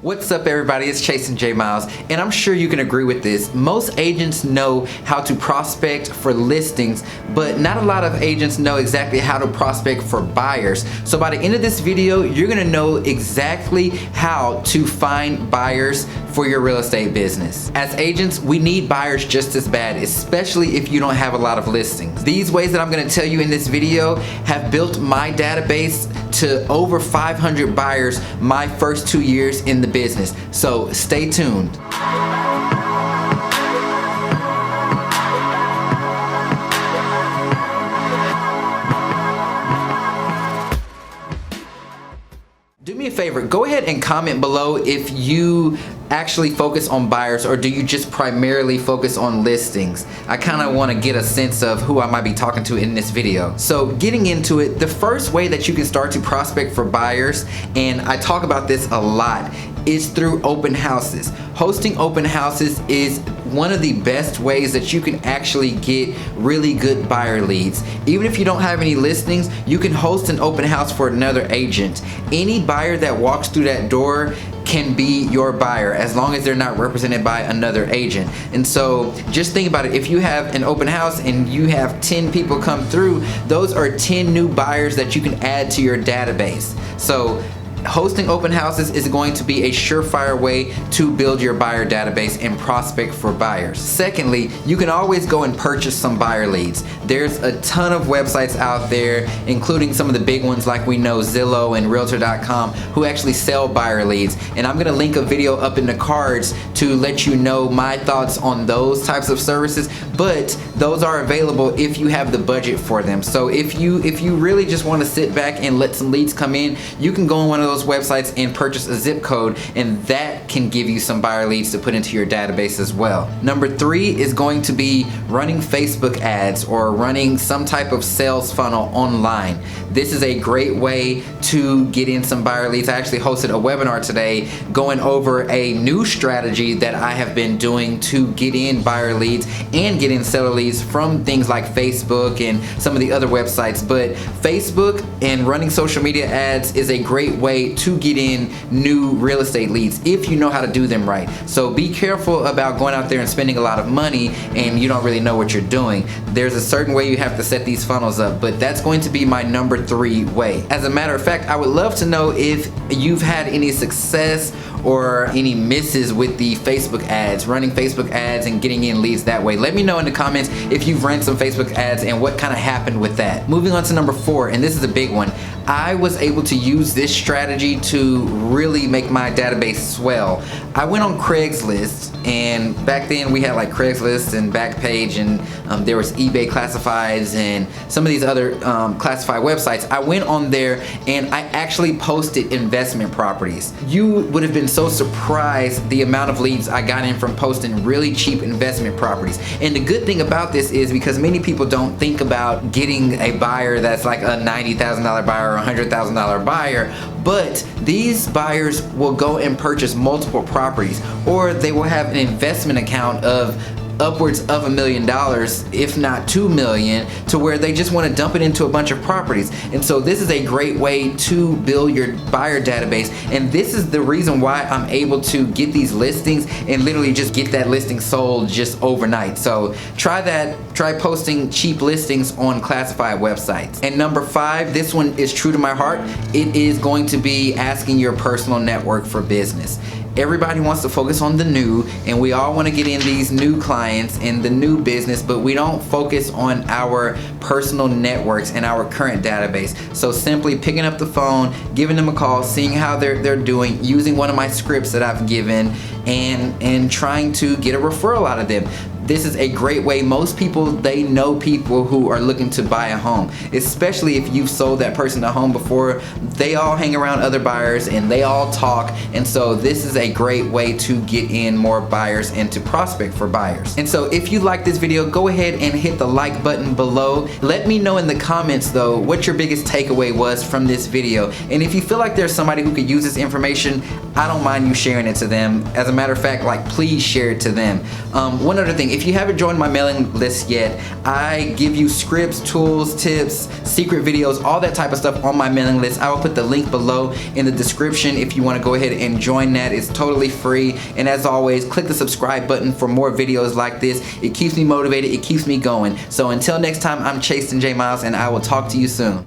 What's up everybody, it's Chastin J Miles, and I'm sure you can agree with this. Most agents know how to prospect for listings, but not a lot of agents know exactly how to prospect for buyers. So by the end of this video, you're gonna know exactly how to find buyers for your real estate business. As agents, we need buyers just as bad, especially if you don't have a lot of listings. These ways that I'm gonna tell you in this video have built my database to over 500 buyers my first 2 years in the business. So stay tuned. Do me a favor, go ahead and comment below if you actually focus on buyers or do you just primarily focus on listings. I kind of want to get a sense of who I might be talking to in this video. So getting into it, the first way that you can start to prospect for buyers, and I talk about this a lot, is through open houses. Hosting open houses is one of the best ways that you can actually get really good buyer leads. Even if you don't have any listings, you can host an open house for another agent. Any buyer that walks through that door can be your buyer as long as they're not represented by another agent. And so just think about it, if you have an open house and you have 10 people come through, those are 10 new buyers that you can add to your database. So hosting open houses is going to be a surefire way to build your buyer database and prospect for buyers. Secondly, you can always go and purchase some buyer leads. There's a ton of websites out there, including some of the big ones like we know Zillow and Realtor.com, who actually sell buyer leads. And I'm gonna link a video up in the cards to let you know my thoughts on those types of services, but those are available if you have the budget for them. So if you really just wanna sit back and let some leads come in, you can go on one of those websites and purchase a zip code, and that can give you some buyer leads to put into your database as well. Number 3 is going to be running Facebook ads or running some type of sales funnel online. This is a great way to get in some buyer leads. I actually hosted a webinar today going over a new strategy that I have been doing to get in buyer leads and get in seller leads from things like Facebook and some of the other websites. But Facebook and running social media ads is a great way to get in new real estate leads if you know how to do them right. So be careful about going out there and spending a lot of money and you don't really know what you're doing. There's a certain way you have to set these funnels up, but that's going to be my number 3 way. As a matter of fact, I would love to know if you've had any success or any misses with the Facebook ads, running Facebook ads and getting in leads that way. Let me know in the comments if you've run some Facebook ads and what kind of happened with that. Moving on to number 4, and this is a big one. I was able to use this strategy to really make my database swell. I went on Craigslist, and back then we had like Craigslist and Backpage, and there was eBay Classifieds and some of these other classified websites. I went on there and I actually posted investment properties. You would have been so surprised the amount of leads I got in from posting really cheap investment properties. And the good thing about this is because many people don't think about getting a buyer that's like a $90,000 buyer or $100,000 buyer, but these buyers will go and purchase multiple properties, or they will have an investment account of upwards of $1 million, if not 2 million, to where they just want to dump it into a bunch of properties. And so this is a great way to build your buyer database, and this is the reason why I'm able to get these listings and literally just get that listing sold just overnight. So try that, try posting cheap listings on classified websites. And number 5, this one is true to my heart. It is going to be asking your personal network for business. Everybody wants to focus on the new, and we all want to get in these new clients and the new business, but we don't focus on our personal networks and our current database. So simply picking up the phone, giving them a call, seeing how they're doing, using one of my scripts that I've given, and trying to get a referral out of them. This is a great way. Most people, they know people who are looking to buy a home, especially if you've sold that person a home before. They all hang around other buyers and they all talk, and so this is a great way to get in more buyers and to prospect for buyers. And so if you like this video, go ahead and hit the like button below. Let me know in the comments though what your biggest takeaway was from this video, and if you feel like there's somebody who could use this information, I don't mind you sharing it to them. As a matter of fact, like, please share it to them. One other thing, if you haven't joined my mailing list yet, I give you scripts, tools, tips, secret videos, all that type of stuff on my mailing list. I will put the link below in the description if you want to go ahead and join that. It's totally free. And as always, click the subscribe button for more videos like this. It keeps me motivated, it keeps me going. So until next time, I'm Chastin J. Miles, and I will talk to you soon.